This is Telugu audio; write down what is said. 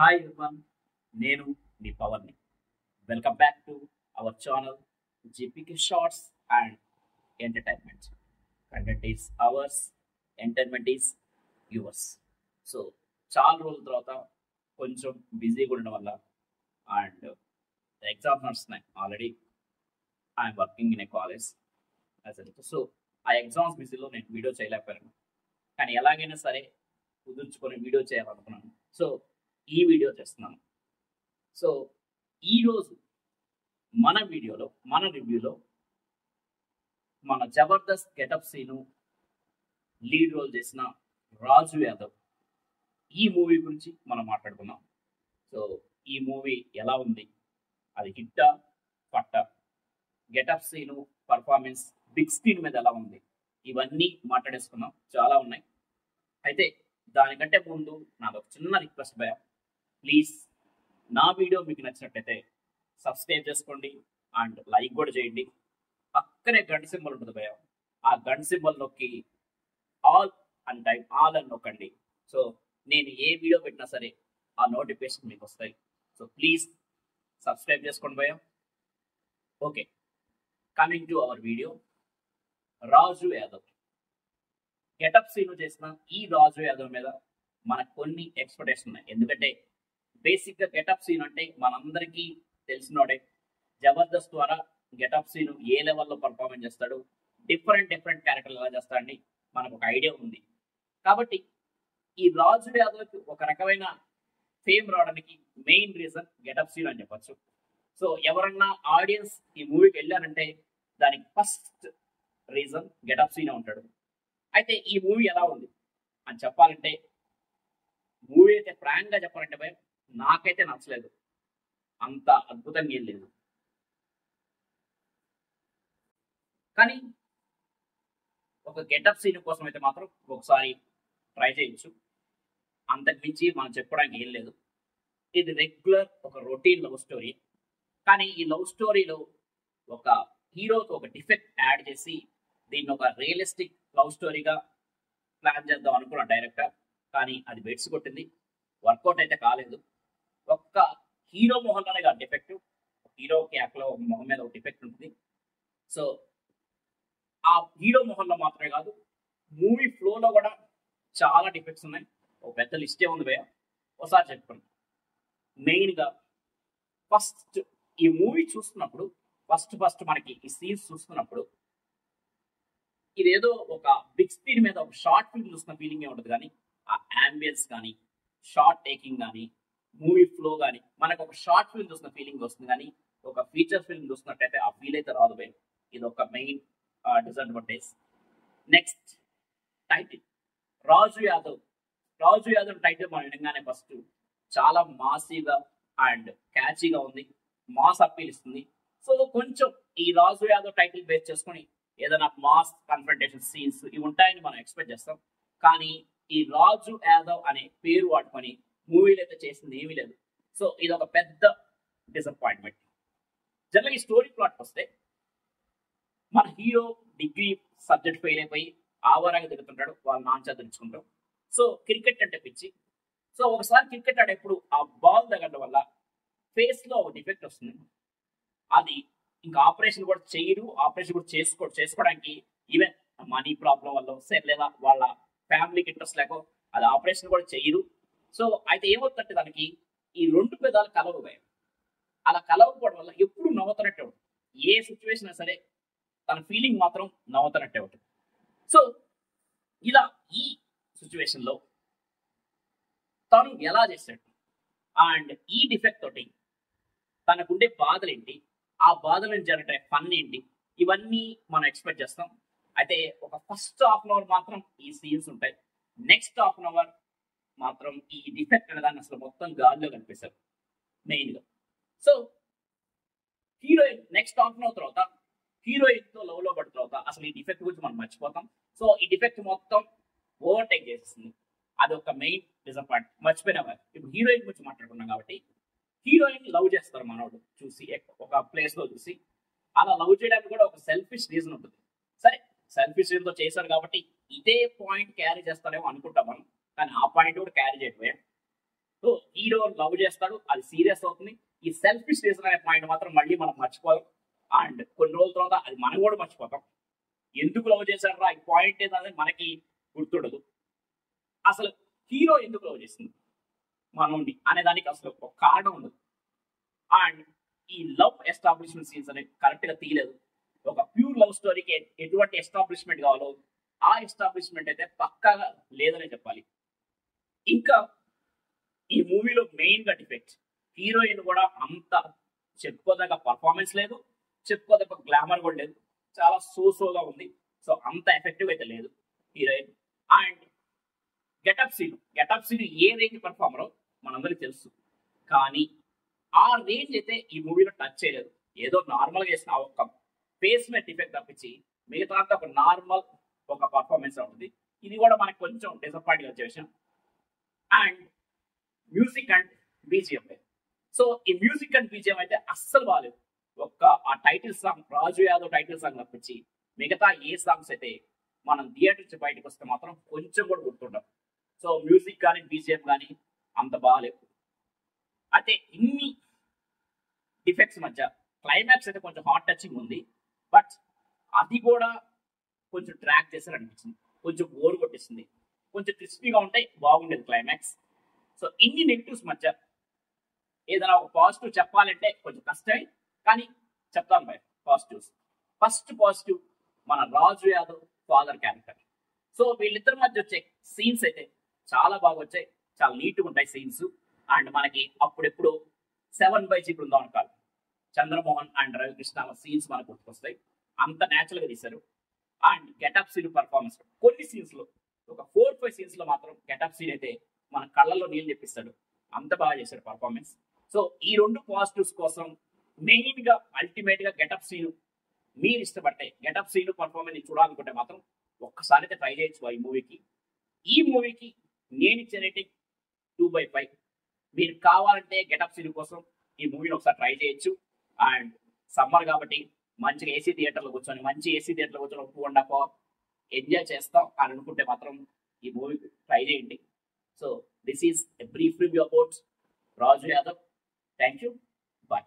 హాయ్ everyone, నేను మీ పవన్ని. Welcome back to our channel GPK shorts and entertainment. Content is ours, entertainment is yours. So చాలా రోజుల తర్వాత కొంచెం బిజీగా ఉండడం వల్ల అండ్ ఎగ్జామ్స్ నడుస్తున్నాయి. Already I'm working in a college అసలు. సో ఆ ఎగ్జామ్స్ బిజీలో నేను వీడియో చేయలేకపోయాను, కానీ ఎలాగైనా సరే కుదుర్చుకొని వీడియో చేయాలనుకున్నాను. సో ఈ వీడియో చేస్తున్నాను. సో ఈరోజు మన వీడియోలో, మన రివ్యూలో మన Jabardasth getup Seenu lead role చేసిన రాజు యాదవ్ ఈ మూవీ గురించి మనం మాట్లాడుకుందాం. సో ఈ మూవీ ఎలా ఉంది, అది హిట్టా పట్టా, getup Seenu performance big screen మీద ఎలా ఉంది, ఇవన్నీ మాట్లాడేసుకున్నాం. చాలా ఉన్నాయి. అయితే దానికంటే ముందు నాకు ఒక చిన్న రిక్వెస్ట్ భయ, ప్లీజ్ నా వీడియో మీకు నచ్చినట్టయితే సబ్స్క్రైబ్ చేసుకోండి అండ్ లైక్ కూడా చేయండి. పక్కనే గంట సింబల్ ఉంటుంది భయ, ఆ గంట సింబల్ నొక్కి ఆల్ అని టైప్ ఆల్ అని నొక్కండి. సో నేను ఏ వీడియో పెట్టినా సరే ఆ నోటిఫికేషన్ మీకు వస్తాయి. సో ప్లీజ్ సబ్స్క్రైబ్ చేసుకోండి భయ. Okay, coming to our video. Raju Yadav getup scene చేసిన ఈ రాజు యాదవ్ మీద మనకు కొన్ని ఎక్స్పెక్టేషన్ ఉన్నాయి. ఎందుకంటే బేసిక్గా గెటప్ సీన్ అంటే మనందరికీ తెలిసినోడే. జబర్దస్త్ ద్వారా గెటప్ సీన్ ఏ లెవెల్లో పర్ఫార్మెన్స్ చేస్తాడు, డిఫరెంట్ క్యారెక్టర్లు ఎలా చేస్తాడని మనకు ఒక ఐడియా ఉంది. కాబట్టి ఈ రాజు యాదవ్కి ఒక రకమైన ఫేమ్ రావడానికి మెయిన్ రీజన్ గెటప్ సీన్ అని చెప్పొచ్చు. సో ఎవరన్నా ఆడియన్స్ ఈ మూవీకి వెళ్ళారంటే దానికి ఫస్ట్ రీజన్ గెటప్ సీనే ఉంటాడు. అయితే ఈ మూవీ ఎలా ఉంది అని చెప్పాలంటే, మూవీ అయితే ఫ్రాంక్గా చెప్పాలంటే భయ నాకైతే నచ్చలేదు. అంత అద్భుతంగా ఏం లేదు, కానీ ఒక గెటప్ సీన్ కోసం అయితే మాత్రం ఒకసారి ట్రై చేయొచ్చు. అంతకు మించి మనం చెప్పడానికి ఏం లేదు. ఇది రెగ్యులర్ ఒక రొటీన్ లవ్ స్టోరీ, కానీ ఈ లవ్ స్టోరీలో ఒక హీరోకి ఒక డిఫెక్ట్ యాడ్ చేసి దీన్ని ఒక రియలిస్టిక్ లవ్ స్టోరీగా ప్లాన్ చేద్దాం అనుకున్న డైరెక్టర్, కానీ అది బెట్స్ కొట్టింది. వర్కౌట్ అయితే కాలేదు. ఒక్క హీరో మొహంలోనే కాదు డిఫెక్ట్, హీరోకి యాక్లో మొహం మీద ఒక డిఫెక్ట్ ఉంటుంది. సో ఆ హీరో మొహంలో మాత్రమే కాదు, మూవీ ఫ్లోలో కూడా చాలా డిఫెక్ట్స్ ఉన్నాయి. ఒక పెద్ద లిస్టే ఉంది భయ, ఒకసారి చెప్పండి. మెయిన్గా ఫస్ట్ ఈ మూవీ చూస్తున్నప్పుడు ఫస్ట్ మనకి ఈ సీన్స్ చూస్తున్నప్పుడు ఇదేదో ఒక బిగ్ స్క్రీన్ మీద ఒక షార్ట్ ఫిల్మ్ చూస్తున్న ఫీలింగ్ ఉంటుంది, కానీ ఆ అంబియన్స్ కానీ, షార్ట్ టేకింగ్ కానీ, మూవీ ఫ్లో కానీ మనకు ఒక షార్ట్ ఫిల్మ్ చూస్తున్న ఫీలింగ్ వస్తుంది, కానీ ఒక ఫీచర్ ఫిల్మ్ చూస్తున్నట్టయితే ఆ ఫీల్ అయితే రాదు భయ. ఇది ఒక మెయిన్ డిసడ్వాంటేజ్. నెక్స్ట్ టైటిల్ రాజు యాదవ్. రాజు యాదవ్ టైటిల్ మనం వినగానే ఫస్ట్ చాలా మాసీగా అండ్ క్యాచీగా ఉంది, మాస్ అప్పీల్ ఇస్తుంది. సో కొంచెం ఈ రాజు యాదవ్ టైటిల్ బేస్ చేసుకొని ఏదైనా మాస్ కన్ఫ్రంటేషన్ సీన్స్ ఇవి ఉంటాయని మనం ఎక్స్పెక్ట్ చేస్తాం, కానీ ఈ రాజు యాదవ్ అనే పేరు వాడుకొని మూవీలు అయితే చేసింది ఏమీ లేదు. సో ఇది ఒక పెద్ద డిసప్పాయింట్మెంట్. జనరల్గా ఈ స్టోరీ ప్లాట్కి వస్తే, మన హీరో డిగ్రీ సబ్జెక్ట్ ఫెయిల్ అయిపోయి ఆవారాగా తిరుగుతుంటాడు, వాళ్ళ నాన్న చదివించుకుంటాం. సో క్రికెట్ అంటే పిచ్చి. సో ఒకసారి క్రికెట్ ఆడేప్పుడు ఆ బాల్ తగ్గడం వల్ల ఫేస్లో ఒక డిఫెక్ట్ వస్తుంది. అది ఇంకా ఆపరేషన్ కూడా చేయరు, ఆపరేషన్ కూడా చేసుకోవడానికి ఈవెన్ మనీ ప్రాబ్లం వల్ల సరే లేదా వాళ్ళ ఫ్యామిలీకి ఇంట్రెస్ట్ లేకో అది ఆపరేషన్ కూడా చేయరు. సో అయితే ఏమవుతుందంటే దానికి ఈ రెండు పెదాలు కలవగా, అలా కలవకపోవడం వల్ల ఎప్పుడు నవ్వుతున్నట్టే ఉంటుంది. ఏ సిచ్యువేషన్ అయినా సరే తన ఫీలింగ్ మాత్రం నవ్వుతున్నట్టే ఉంటుంది. సో ఇలా ఈ సిచ్యువేషన్లో తను ఎలా చేశాడు అండ్ ఈ డిఫెక్ట్ తోటి తనకుండే బాధలు ఏంటి, ఆ బాధల నుంచి జరిగే ఫన్ ఏంటి, ఇవన్నీ మనం ఎక్స్పెక్ట్ చేస్తాం. అయితే ఒక ఫస్ట్ హాఫ్ అన్ అవర్ మాత్రం ఈ సీన్స్ ఉంటాయి, నెక్స్ట్ హాఫ్ అన్ అవర్ మాత్రం ఈ డిఫెక్ట్ అనే దాన్ని అసలు మొత్తం గాల్లో కనిపిస్తారు మెయిన్గా. So heroine next half an hour తర్వాత హీరోయిన్తో లవ్లో పడిన తర్వాత అసలు ఈ డిఫెక్ట్ గురించి మనం మర్చిపోతాం. సో ఈ డిఫెక్ట్ మొత్తం ఓవర్టేక్ చేసేస్తుంది. అది ఒక మెయిన్ డిసప్పాయింట్. మర్చిపోయినా ఇప్పుడు హీరోయిన్ గురించి మాట్లాడుకున్నాం కాబట్టి, హీరోయిన్ లవ్ చేస్తారు మనోడు చూసి, ఒక ప్లేస్ లో చూసి. అలా లవ్ చేయడానికి కూడా ఒక సెల్ఫిష్ రీజన్ ఉంటుంది. సరే సెల్ఫిష్ రీజన్ తో చేశారు కాబట్టి ఇదే పాయింట్ క్యారీ చేస్తారేమో అనుకుంటాం మనం, కానీ ఆ పాయింట్ కూడా క్యారీ చేయకపోయాం. సో హీరో లవ్ చేస్తాడు, అది సీరియస్ అవుతుంది. ఈ సెల్ఫిష్ రీజన్ అనే పాయింట్ మాత్రం మళ్ళీ మనం మర్చిపోదాం. అండ్ కొన్ని రోజుల తర్వాత అది మనం కూడా మర్చిపోతాం. ఎందుకు లవ్ చేశాడు ఈ పాయింట్ ఏంటనేది మనకి గుర్తుండదు. అసలు హీరో ఎందుకు లవ్ చేసింది మనోడిని అనే దానికి అసలు ఒక కారణం ఉండదు. అండ్ ఈ లవ్ ఎస్టాబ్లిష్మెంట్ సీన్స్ అనేవి కరెక్ట్ గా తీయలేదు. ఒక ప్యూర్ లవ్ స్టోరీకి ఎటువంటి ఎస్టాబ్లిష్మెంట్ కావాలో ఆ ఎస్టాబ్లిష్మెంట్ అయితే పక్కాగా లేదనే చెప్పాలి. ఇంకా ఈ మూవీలో మెయిన్ గా డిఫెక్ట్, హీరోయిన్ కూడా అంత చెప్పుకోదగ్గ పర్ఫార్మెన్స్ లేదు, చెప్పుకోదగ్గ గ్లామర్ కూడా లేదు, చాలా సోగా ఉంది. సో అంత ఎఫెక్టివ్ అయితే లేదు హీరోయిన్. అండ్ గెటప్ సీన్ ఏ రేంజ్ పర్ఫార్మరో మనందరికి తెలుసు, కానీ ఆ రేంజ్ అయితే ఈ మూవీలో టచ్ చేయలేదు. ఏదో నార్మల్ గా చేసిన ఒక ఫేస్ మీద డిఫెక్ట్ తప్పించి మిగతా అంతా ఒక నార్మల్ ఒక పర్ఫార్మెన్స్ ఉంటుంది. ఇది కూడా మనకు కొంచెం డిసప్పాయింట్ వచ్చే విషయం. And music and BGM, so ఈ మ్యూజిక్ అండ్ బీజిఎం అయితే అస్సలు బాగాలేదు. ఒక్క ఆ టైటిల్ సాంగ్, రాజు యాదవ్ టైటిల్ సాంగ్ తప్పించి మిగతా ఏ సాంగ్స్ అయితే మనం థియేటర్ నుంచి బయటకు వస్తే మాత్రం కొంచెం కూడా గుర్తుంటాం. సో మ్యూజిక్ కానీ బీజిఎం కానీ అంత బాగాలేవు. అయితే ఇన్ని డిఫెక్ట్స్ మధ్య క్లైమాక్స్ అయితే కొంచెం హార్ట్ టచింగ్ ఉంది, బట్ అది కూడా కొంచెం ట్రాక్ చేశారు అనిపించింది, కొంచెం బోర్ కొట్టిస్తుంది. కొంచెం క్రిస్పీగా ఉంటే బాగుండేది క్లైమాక్స్. సో ఇన్ని నెగిటివ్స్ మధ్య ఏదైనా ఒక పాజిటివ్ చెప్పాలంటే కొంచెం కష్టమే, కానీ చెప్తాను బై పాజిటివ్స్. ఫస్ట్ పాజిటివ్ మన రాజు యాదవ్ ఫాదర్ క్యారెక్టర్. సో వీళ్ళిద్దరి మధ్య వచ్చే సీన్స్ అయితే చాలా బాగా వచ్చాయి, చాలా నీట్గా ఉంటాయి సీన్స్. అండ్ మనకి అప్పుడెప్పుడు 7/G బృందావన్ కాదు, చంద్రమోహన్ అండ్ రవికృష్ణ సీన్స్ మనకు గుర్తుకొస్తాయి, అంత న్యాచురల్ గా తీశారు. అండ్ గెటప్ సీన్ పర్ఫార్మెన్స్ కొన్ని సీన్స్ లో, ఒక 4-5 సీన్స్ లో మాత్రం గెటప్ సీన్ అయితే మన కళ్ళల్లో నీళ్ళు తెప్పిస్తాడు, అంత బాగా చేశాడు పర్ఫార్మెన్స్. సో ఈ రెండు పాజిటివ్స్ కోసం మెయిన్ గా అల్టిమేట్ గా గెటప్ సీన్ మీరు ఇష్టపడితే, గెటప్ సీన్ పర్ఫార్మెన్స్ చూడాలనుకుంటే మాత్రం ఒక్కసారి అయితే ట్రై చేయొచ్చు ఈ మూవీకి. ఈ మూవీకి నేను ఇచ్చే రేటింగ్ 2/5. మీరు కావాలంటే గెటప్ సీన్ కోసం ఈ మూవీని ఒకసారి ట్రై చేయొచ్చు. అండ్ సమ్మర్ కాబట్టి మంచిగా ఏసీ థియేటర్లో కూర్చొని, మంచి ఏసీ థియేటర్లో కూర్చొని 2.5 hours ఎంజాయ్ చేస్తాం అని అనుకుంటే మాత్రం ఈ మూవీ ట్రై చేయండి. So this is a brief review about Raju Yadav. Thank you, bye.